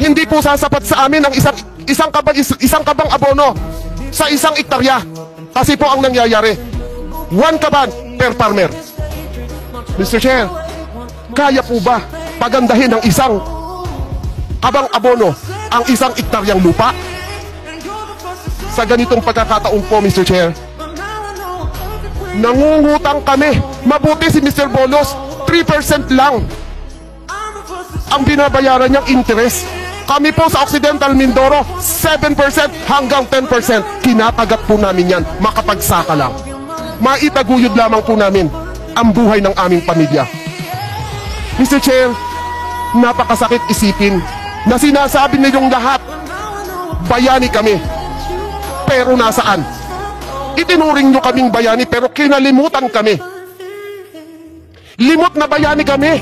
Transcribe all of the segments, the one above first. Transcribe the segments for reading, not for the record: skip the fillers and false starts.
Hindi po sasapat sa amin ang isang kabang abono sa isang ektarya. Kasi po ang nangyayari, 1 kaban per farmer. Mr. Chair, kaya po ba pagandahin ng isang kabang abono ang isang ektaryang lupa? Sa ganitong pagkakataon po, Mr. Chair, nangungutang kami. Mabuti si Mr. Bolos, 3% lang ang binabayaran niyang interest. Kami po sa Occidental Mindoro, 7% hanggang 10%. Kinakagat po namin yan, makapagsaka lang. Maitaguyod lamang po namin ang buhay ng aming pamilya. Mr. Chair, napakasakit isipin na sinasabi ninyong lahat, bayani kami. Pero nasaan? Itinuring nyo kaming bayani pero kinalimutan kami. Limot na bayani kami.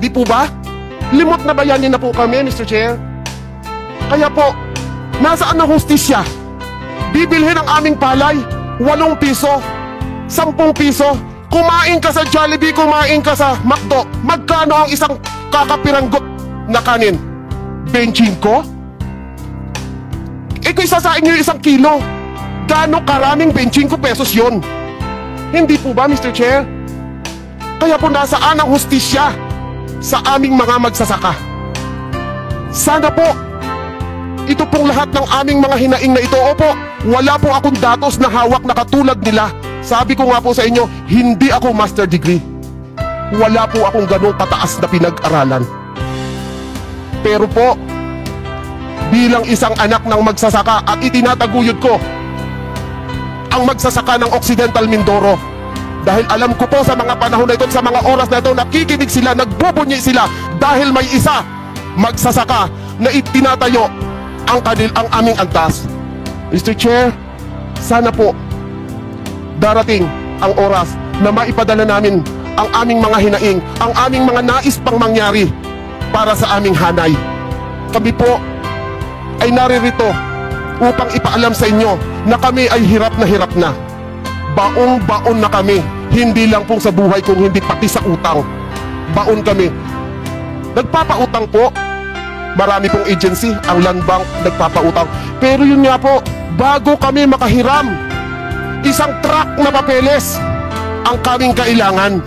Di po ba? Limot na bayani na po kami, Mr. Chair. Kaya po, nasaan ang hustisya? Bibilhin ang aming palay, 8 piso, 10 piso. Kumain ka sa Jollibee, kumain ka sa McDo. Magkano ang isang kakapiranggot na kanin? 25? Kung isasain nyo 1 kilo, gaano karaming 25 pesos yun? Hindi po ba, Mr. Chair? Kaya po nasaan ang hustisya sa aming mga magsasaka? Sana po, ito pong lahat ng aming mga hinaing na ito, opo, wala po akong datos na hawak na katulad nila. Sabi ko nga po sa inyo, hindi ako master degree. Wala po akong ganong kataas na pinag-aralan. Pero po, bilang isang anak ng magsasaka at itinataguyod ko ang magsasaka ng Occidental Mindoro, dahil alam ko po sa mga panahon na ito, sa mga oras na ito, nakikinig sila, nagbubunyi sila dahil may isa magsasaka na itinatayo ang aming antas. Mr. Chair, sana po darating ang oras na maipadala namin ang aming mga hinaing, ang aming mga nais pang mangyari para sa aming hanay. Kami po ay naririto upang ipaalam sa inyo na kami ay hirap na. Baong-baon na kami. Hindi lang po sa buhay kung hindi pati sa utang. Baon kami. Nagpapautang po. Marami pong agency, ang Land Bank nagpapautang. Pero yun nga po, bago kami makahiram, 1 truck na papeles ang kaming kailangan.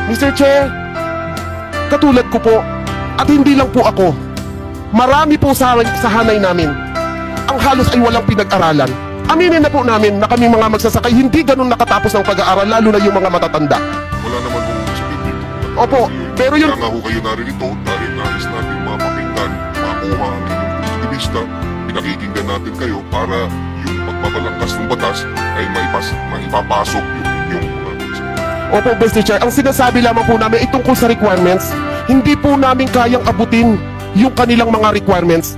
Mr. Chair, katulad ko po, at hindi lang po ako, marami po sa hanay namin ang halos ay walang pinag-aralan. Aminin na po namin na kami mga magsasakay hindi ganun nakatapos ng pag-aaral, lalo na yung mga matatanda. Wala naman kung sabihin dito. Opo, pero yun... Kaya nga ho kayo naririto dahil nais natin mapakinggan, makuha ang inyong aktivista, pinakikinggan natin kayo para yung pagpapalangkas ng batas ay maipapasok yung Opo, Mr. Chair, ang sinasabi lamang po namin ay tungkol sa requirements. Hindi po namin kayang abutin yung kanilang mga requirements.